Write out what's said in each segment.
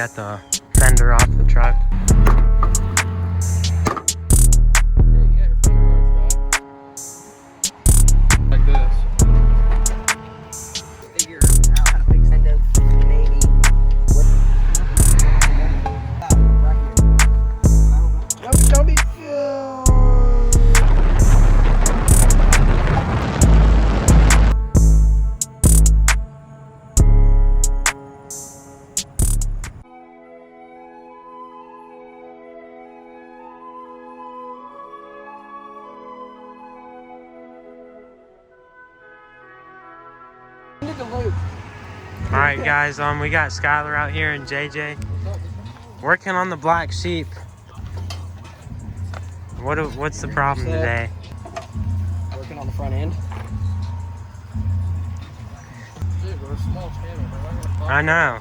got the fender off the truck. Like this. Figure out how to fix kind of maybe with right here. Don't be Alright guys, we got Skylar out here and JJ working on the black sheep. What's the problem today? working on the front end. Dude, we're a small channel, bro. I'm gonna I know,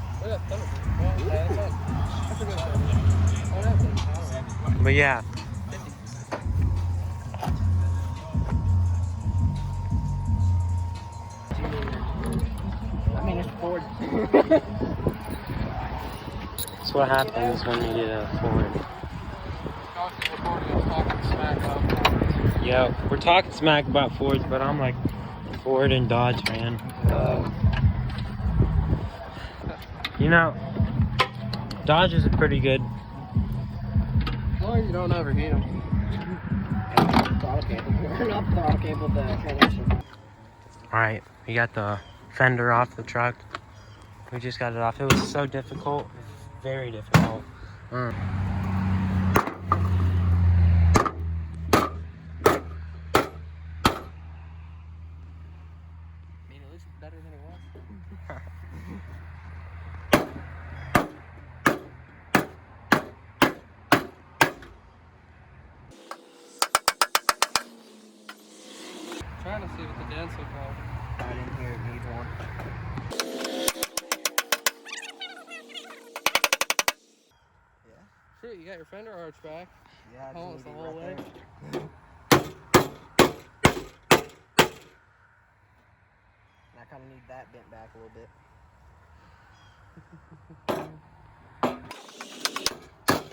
but yeah. I mean, it's Ford. That's what happens when you get a Ford. Yeah, we're talking smack about Fords, but I'm like Ford and Dodge fan. You know, Dodge is pretty good. As long as you don't overheat them. Throttle cable. Not the throttle cable, the transmission. Alright, we got the fender off the truck. We just got it off. It was so difficult. Very difficult. It looks better than it was. Trying to see what the dents look like. I didn't hear it need one. Shit, you got your fender arch back. Yeah, I Almost just the need it whole right way. there. And I kind of need that bent back a little bit.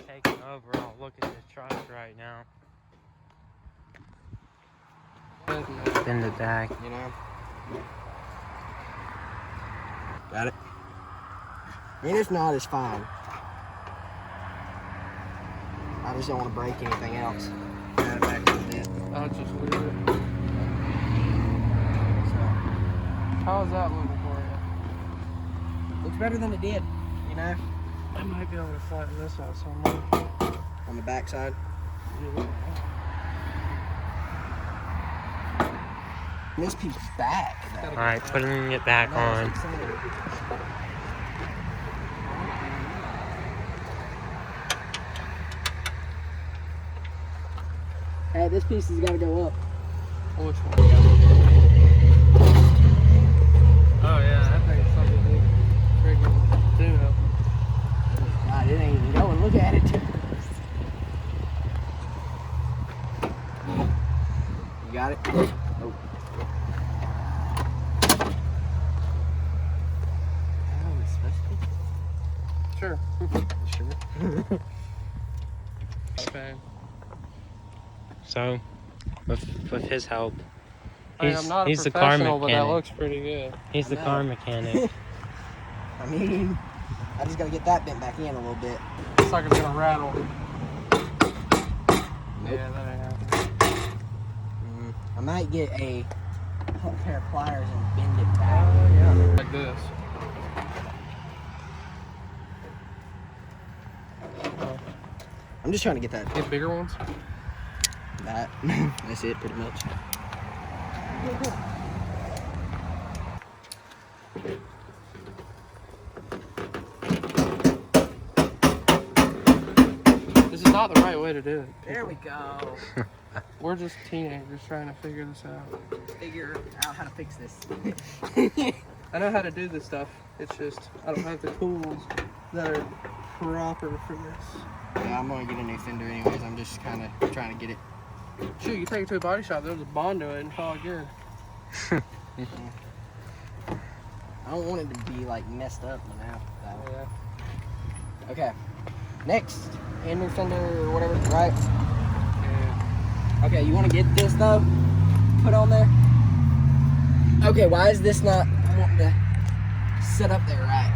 Taking overall look at this truck right now. Bend it back. You know? Got it? I mean, if not, it's fine. I just don't want to break anything else. Got it back a little bit. I'll just leave it. How's that looking for you? Looks better than it did, you know? I might be able to flatten this out somewhere. On the back side. This piece back. Alright, putting it back on. Hey, this piece has got to go up. Which one? Oh yeah, that thing's something big. Freaking tune up. God, it ain't even going. Look at it. You got it? Oh. Sure. Sure. Okay. So, with his help, I mean, I'm not a he's the car professional, but that mechanic. looks pretty good. He's the car mechanic. I mean, I just got to get that bent back in a little bit. It's like it's gonna rattle. Nope. Yeah, that ain't happening. I might get a pair of pliers and bend it back. Yeah. Like this. I'm just trying to get that. Get bigger ones. That. That's it, pretty much. This is not the right way to do it. There we go. We're just teenagers trying to figure this out. Figure out how to fix this. I know how to do this stuff. It's just I don't have the tools that are proper for this. Yeah, I'm gonna get a new fender anyways. I'm just kind of trying to get it. Shoot, you take it to a body shop, there's a bond to it and call it good. I don't want it to be like messed up, you know. Yeah. Okay. Next, Henry fender or whatever, right? Yeah. Okay, you want to get this though? Put on there. Okay, why is this not wanting to sit up there right?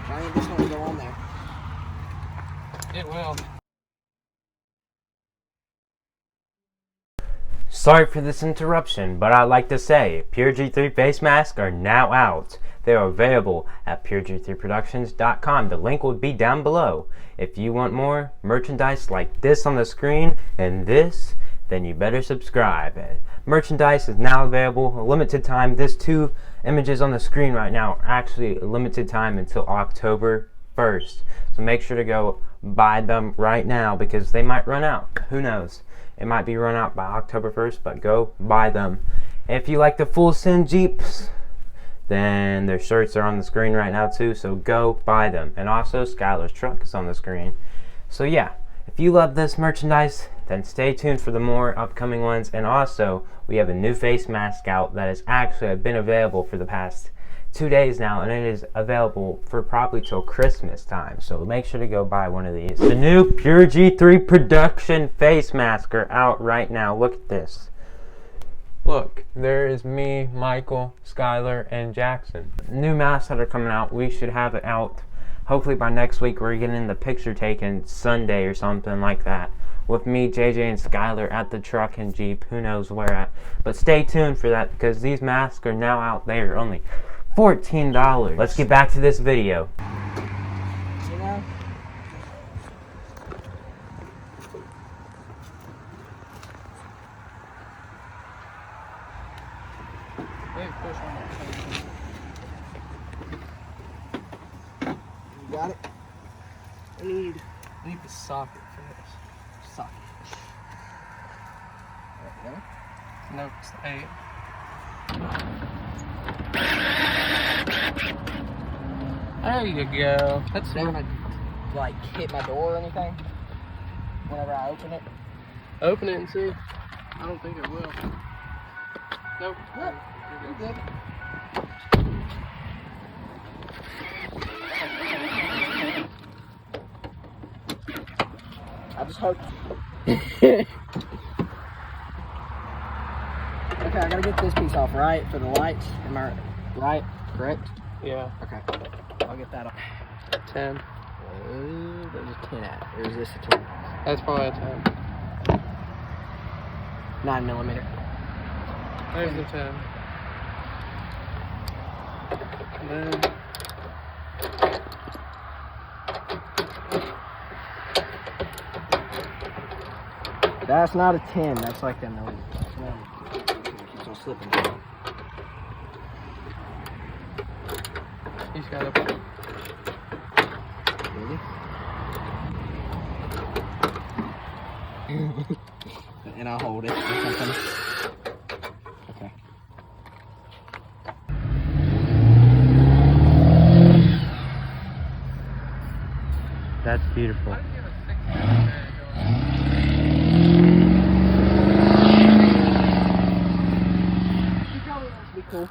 Why ain't this going to go on there? It will. Sorry for this interruption, but I'd like to say Pure G3 face masks are now out. They are available at pureG3productions.com. The link will be down below. If you want more merchandise like this on the screen and this, then you better subscribe. Merchandise is now available, a limited time. These 2 images on the screen right now are actually a limited time until October 1st. So make sure to go buy them right now because they might run out. Who knows? It might be run out by October 1st, but go buy them. If you like the full send Jeeps, then their shirts are on the screen right now too, so go buy them. And also Skylar's truck is on the screen. So yeah, if you love this merchandise, then stay tuned for the more upcoming ones. And also, we have a new face mask out that has actually been available for the past 2 days now, and it is available for probably till Christmas time. So make sure to go buy one of these. The new Pure G3 production face mask are out right now. Look at this. Look, there is me, Michael, Skylar, and Jackson. New masks that are coming out, we should have it out hopefully by next week. We're getting the picture taken Sunday or something like that, with me, JJ, and Skylar at the truck and Jeep, who knows where at. But stay tuned for that because these masks are now out there, only $14. Let's get back to this video. You know? Hey, push on that. You got it? I need the socket for this. Socket. There you go. Nope, it's the 8. There you go. That's It's not gonna like hit my door or anything whenever I open it. Open it and see. I don't think it will. Nope. Yep, You're good. I just hope. Okay, I gotta get this piece off, right? For the lights. Am I right? Correct? Yeah. Okay. I'll get that off. 10. There's a 10 at. Or is this a 10? That's probably a 10. 9mm. There's the 10. And then That's not a 10. That's like a 9. Keeps on slipping. he's got a. Really? And I'll hold it or something. Okay. That's beautiful. Be cool.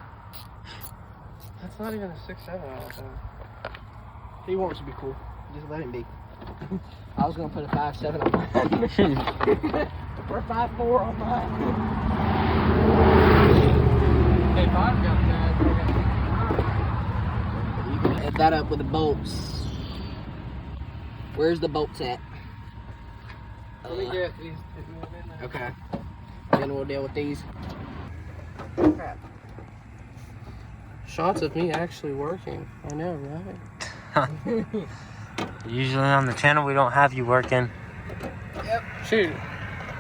That's not even a 6.7, I don't think. He wants to be cool. Just let him be. I was gonna put a 5.7 on mine. Or 5.4 on mine. Hey, 5 got that. You can hit that up with the bolts. Where's the bolts at? Let me get these. In there. Okay. Then we'll deal with these. Crap. Shots of me actually working. I know, right? Usually on the channel we don't have you working. Yep. Shoot.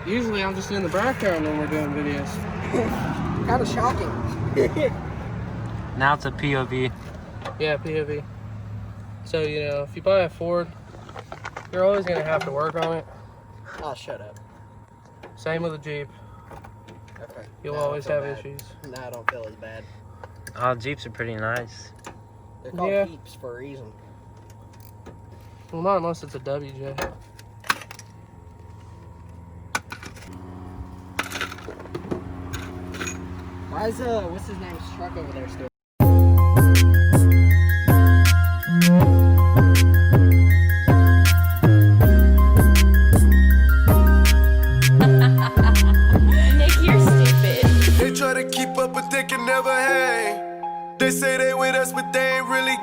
Usually I'm just in the background when we're doing videos. Kind of shocking. Now it's a POV. Yeah, POV. So, you know, if you buy a Ford, you're always going to have to work on it. Oh, shut up. Same with a Jeep. Okay. You'll Now I always feel have bad. issues. Now I don't feel as bad. All Jeeps are pretty nice. They're called Yeah. Jeeps for a reason. Well, not unless it's a WJ. Why is what's his name's truck over there still?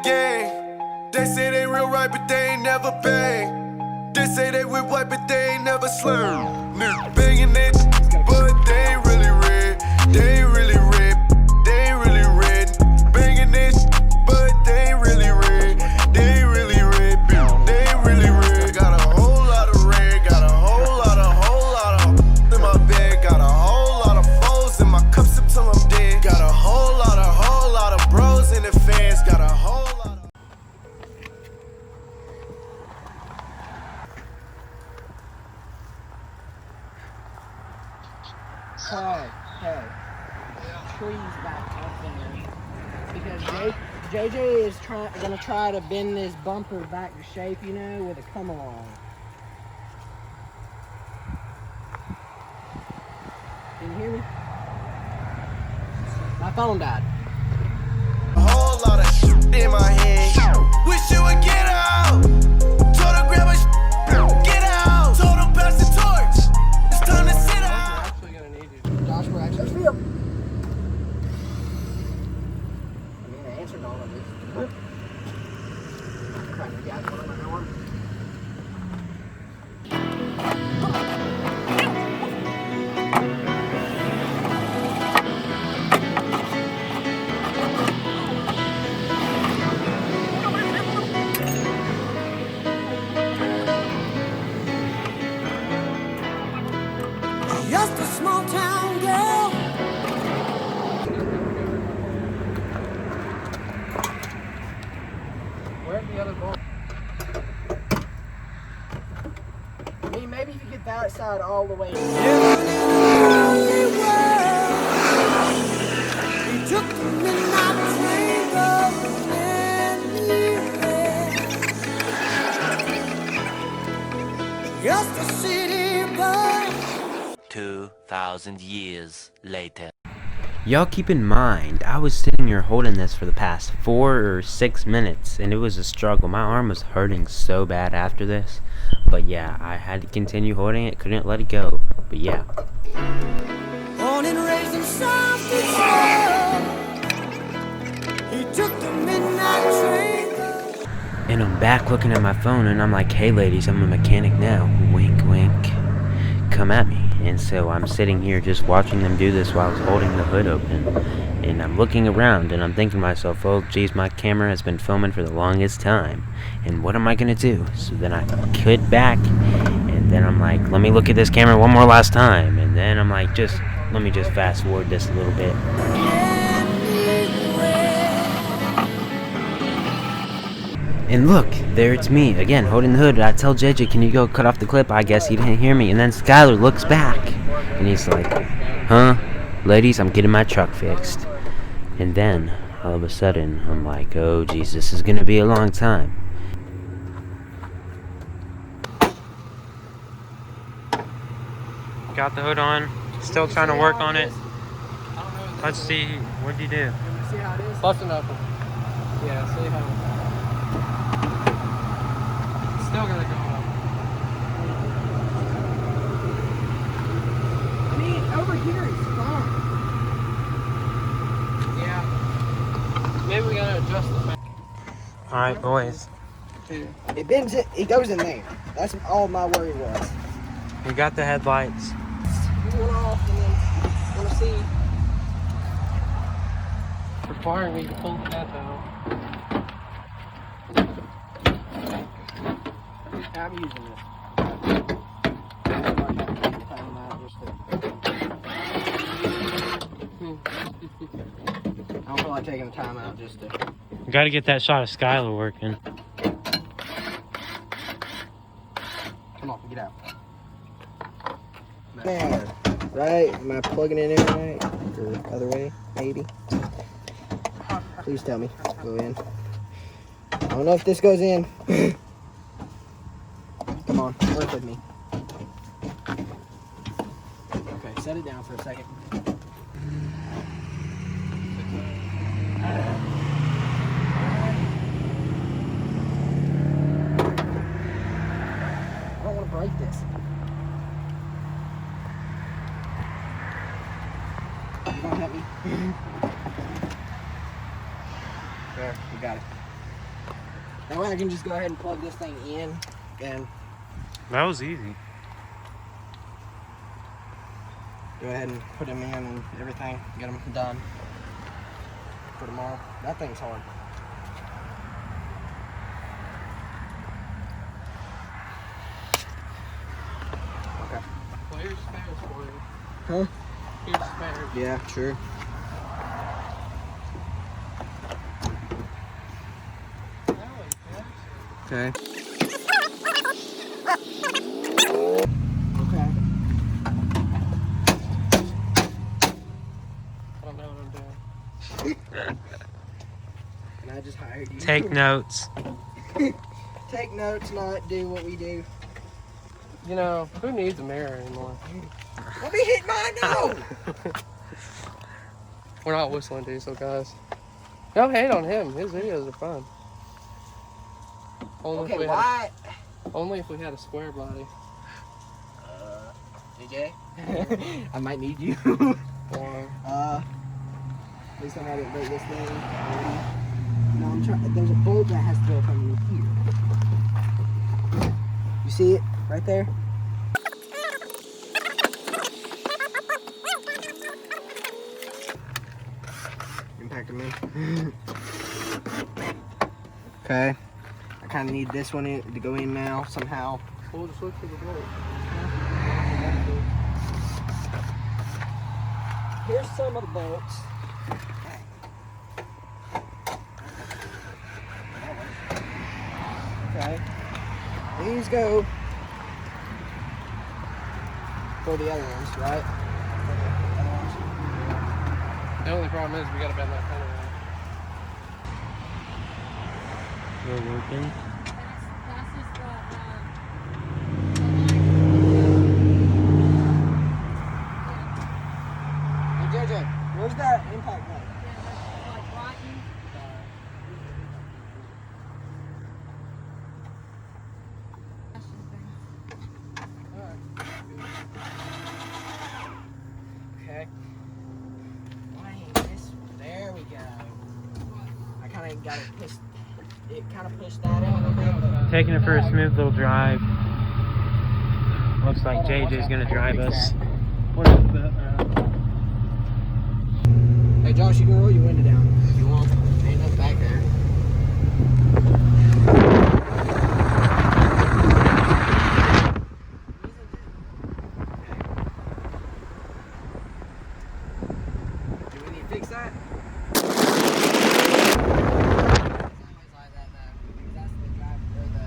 gang. They say they real right, but they ain't never bang. They say they with white, but they ain't never slam. Nigga banging it, but they ain't really red. They ain't really red. They ain't really red. Banging it, but they ain't really red. They ain't really red, bitch. They ain't really red. Got a whole lot of red. Got a whole lot of in my bed. Got a whole lot of foes in my cups up till I'm dead. Got a whole lot of bros in the fans. Got a whole lot of. Hey, trees back up there because JJ is gonna try to bend this bumper back to shape, you know, with a come along. Can you hear me? My phone died. A whole lot of shit in my head. Wish you would get out. Told her grab a get out. Told him pass the torch. It's time to sit out. We're actually gonna need you. Josh, we're actually feel. I mean, I answered all of this. Crap, you guys want another one? Just a small town girl. Where's the other ball? I mean, maybe if you get that side all the way. He took the midnight train going anywhere. Just a city boy. 2,000 years later. Y'all keep in mind, I was sitting here holding this for the past 4 or 6 minutes, and it was a struggle. My arm was hurting so bad after this. But yeah, I had to continue holding it, couldn't let it go. But yeah. Born and raised in South Detroit. He took the midnight train. And I'm back looking at my phone, and I'm like, hey ladies, I'm a mechanic now. Wink, wink. Come at me. And so I'm sitting here just watching them do this while I was holding the hood open. And I'm looking around, and I'm thinking to myself, oh geez, my camera has been filming for the longest time. And what am I gonna do? So then I cut back, and then I'm like, let me look at this camera one more last time. And then I'm like, let me just fast forward this a little bit. And look, there it's me, again, holding the hood. I tell JJ, can you go cut off the clip? I guess he didn't hear me. And then Skylar looks back, and he's like, huh? Ladies, I'm getting my truck fixed. And then, all of a sudden, I'm like, oh, geez, this is gonna be a long time. Got the hood on, still trying to work on it. Let's see, what'd you do? See how it is? Busting up. Yeah, see how. It's still gonna go up. I mean, over here it's fine. Yeah. Maybe we gotta adjust the fan. Alright, boys. It bends it, it goes in there. That's all my worry was. We got the headlights. One off and then wanna see. Requiring me to pull the head out. I'm using this. I don't feel like taking the time out just to. We gotta get that shot of Skylar working. Come on, get out. There, right? Am I plugging it in right? Or other way, maybe? Please tell me. Go in. I don't know if this goes in. Come on, work with me. Okay, set it down for a second. I don't want to break this. You gonna help me? There, we got it. That way I can just go ahead and plug this thing in and That was easy. go ahead and put them in and everything. Get them done for tomorrow. That thing's hard. Okay. Well, here's spares for you. Huh? Here's spares. Yeah, sure. Okay. Okay. I don't know what I'm doing. And I just hired you. Take notes. Take notes, not do what we do. You know, who needs a mirror anymore? Don't be hitting mine, no! We're not whistling diesel, guys. Don't hate on him. His videos are fun. Only, Okay, why? Only if we had a square body. DJ? I might need you. Or At least I didn't break this thing already. No, I'm trying. There's a bolt that has to go from here. You see it right there? Impact them in. Okay. I kind of need this one in, to go in now somehow. pull the switch to the bolt. Here's some of the bolts. Okay. These go for the other ones, right? The only problem is we gotta bend that color around. We're working. Hey JJ, where's that impact nut? Okay. Why ain't this? There we go. I kind of got it pushed. It kind of pushed that in a little bit. But Taking it for a smooth little drive. Looks like Hold on, JJ's watch gonna out. drive Fix us. that. What is that? Hey Josh, you can roll your window down if you want. Ain't nothing back there. Do we need to fix that? It's always like that though. That's the drive or the.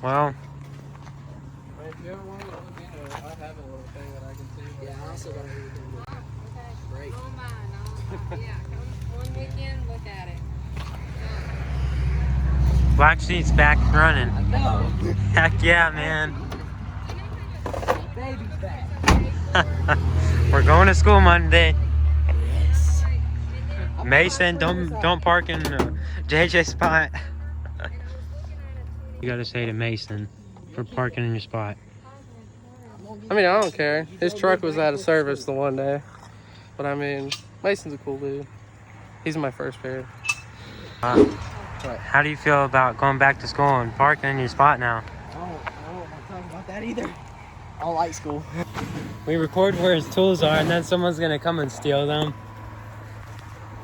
Well, If you ever want to look into it, I have a little thing that I can see. Yeah, I also got everything. Great. Oh mine, yeah, come one weekend, look at it. Black Sheep's back running. No, Heck yeah, man. baby's back. We're going to school Monday. Yes. Mason, don't park in JJ's spot. You gotta say to Mason for parking in your spot. I mean, I don't care. His truck was out of service the one day. But I mean, Mason's a cool dude. He's my first period. How do you feel about going back to school and parking in your spot now? I don't want to talk about that either. I don't like school. We record where his tools are and then someone's gonna come and steal them.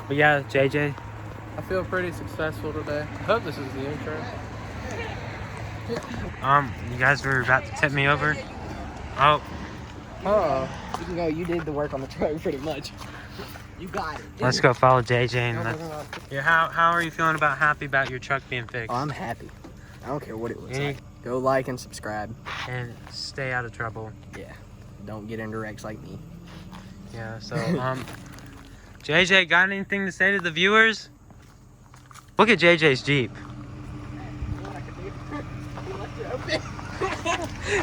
But yeah, JJ, I feel pretty successful today. I hope this is the intro. You guys were about to tip me over. Oh, You can go. You did the work on the truck pretty much. You got it. let's go follow JJ and yeah. How are you feeling happy about your truck being fixed? Oh, I'm happy. I don't care what it looks Yeah. like. Go like and subscribe. And stay out of trouble. Yeah. Don't get into wrecks like me. Yeah. So JJ, got anything to say to the viewers? Look at JJ's Jeep.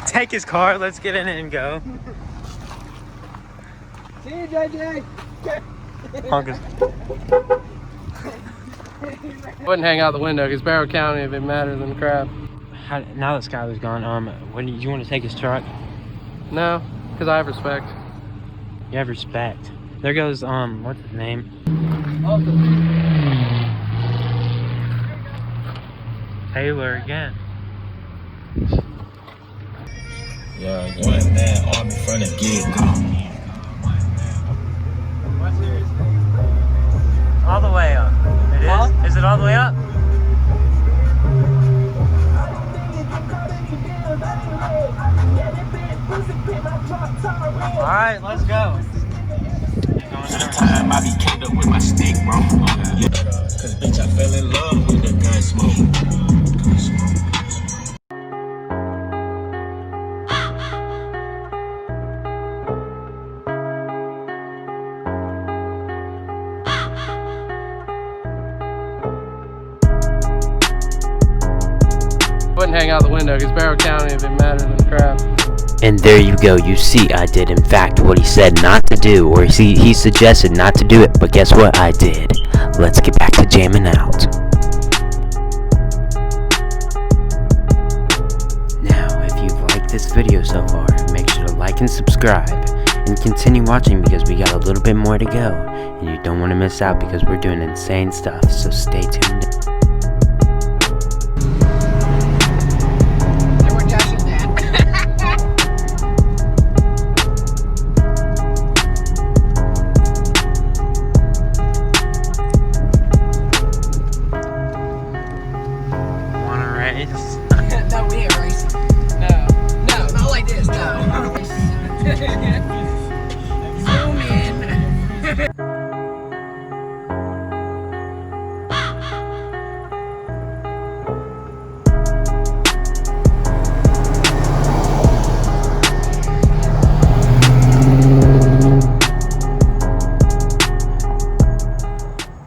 Take his car. Let's get in it and go. See you, JJ. Wouldn't hang out the window because Barrow County would be madder than crap. Now that Skyler's gone, what do you want to take his truck? No, because I have respect. You have respect. There goes what's his name? Taylor again. Yeah, one man army from the get-go. All the way up. It is? Huh? Is it all the way up? Alright, let's go. Time I be kicked up with my stick, bro. Yeah. Cause bitch, I fell in love with the gun smoke. Wouldn't hang out the window because Barrow County would be madder than crap. And there you go, you see I did in fact what he said not to do, or he suggested not to do it, but guess what, I did. Let's get back to jamming out. Now, if you've liked this video so far, make sure to like and subscribe, and continue watching because we got a little bit more to go, and you don't want to miss out because we're doing insane stuff, so stay tuned.